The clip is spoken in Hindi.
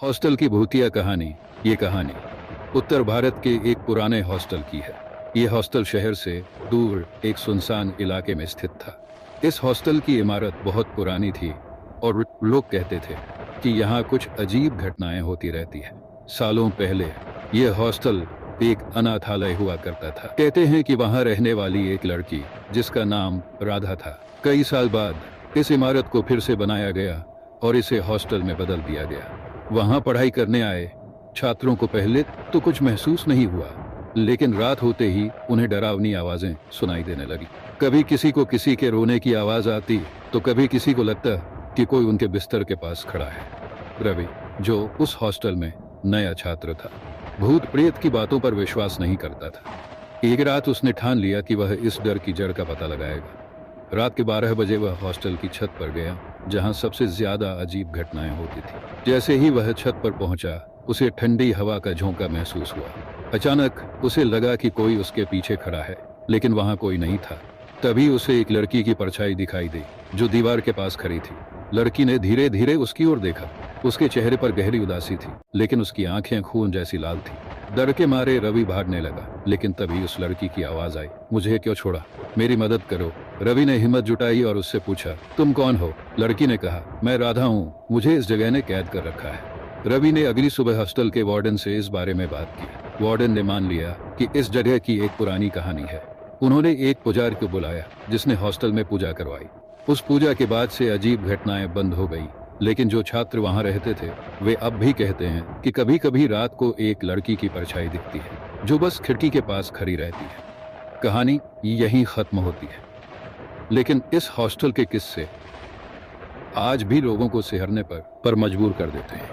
हॉस्टल की भूतिया कहानी। ये कहानी उत्तर भारत के एक पुराने हॉस्टल की है। ये हॉस्टल शहर से दूर एक सुनसान इलाके में स्थित था। इस हॉस्टल की इमारत बहुत पुरानी थी और लोग कहते थे कि यहाँ कुछ अजीब घटनाएं होती रहती है। सालों पहले यह हॉस्टल एक अनाथालय हुआ करता था। कहते हैं कि वहाँ रहने वाली एक लड़की जिसका नाम राधा था। कई साल बाद इस इमारत को फिर से बनाया गया और इसे हॉस्टल में बदल दिया गया। वहां पढ़ाई करने आए छात्रों को पहले तो कुछ महसूस नहीं हुआ, लेकिन रात होते ही उन्हें डरावनी आवाजें सुनाई देने लगी। कभी किसी को किसी के रोने की आवाज आती तो कभी किसी को लगता कि कोई उनके बिस्तर के पास खड़ा है। रवि, जो उस हॉस्टल में नया छात्र था, भूत प्रेत की बातों पर विश्वास नहीं करता था। एक रात उसने ठान लिया कि वह इस डर की जड़ का पता लगाएगा। रात के 12 बजे वह हॉस्टल की छत पर गया जहां सबसे ज्यादा अजीब घटनाएं होती थी। जैसे ही वह छत पर पहुंचा उसे ठंडी हवा का झोंका महसूस हुआ। अचानक उसे लगा कि कोई उसके पीछे खड़ा है, लेकिन वहां कोई नहीं था। तभी उसे एक लड़की की परछाई दिखाई दी जो दीवार के पास खड़ी थी। लड़की ने धीरे धीरे उसकी ओर देखा। उसके चेहरे पर गहरी उदासी थी, लेकिन उसकी आंखें खून जैसी लाल थी। डर के मारे रवि भागने लगा, लेकिन तभी उस लड़की की आवाज आई, मुझे क्यों छोड़ा, मेरी मदद करो। रवि ने हिम्मत जुटाई और उससे पूछा, तुम कौन हो? लड़की ने कहा, मैं राधा हूँ, मुझे इस जगह ने कैद कर रखा है। रवि ने अगली सुबह हॉस्टल के वार्डन से इस बारे में बात की। वार्डन ने मान लिया कि इस जगह की एक पुरानी कहानी है। उन्होंने एक पुजारी को बुलाया जिसने हॉस्टल में पूजा करवाई। उस पूजा के बाद से अजीब घटनाएं बंद हो गई, लेकिन जो छात्र वहां रहते थे वे अब भी कहते हैं कि कभी कभी रात को एक लड़की की परछाई दिखती है जो बस खिड़की के पास खड़ी रहती है। कहानी यहीं खत्म होती है, लेकिन इस हॉस्टल के किस्से आज भी लोगों को सिहरने पर मजबूर कर देते हैं।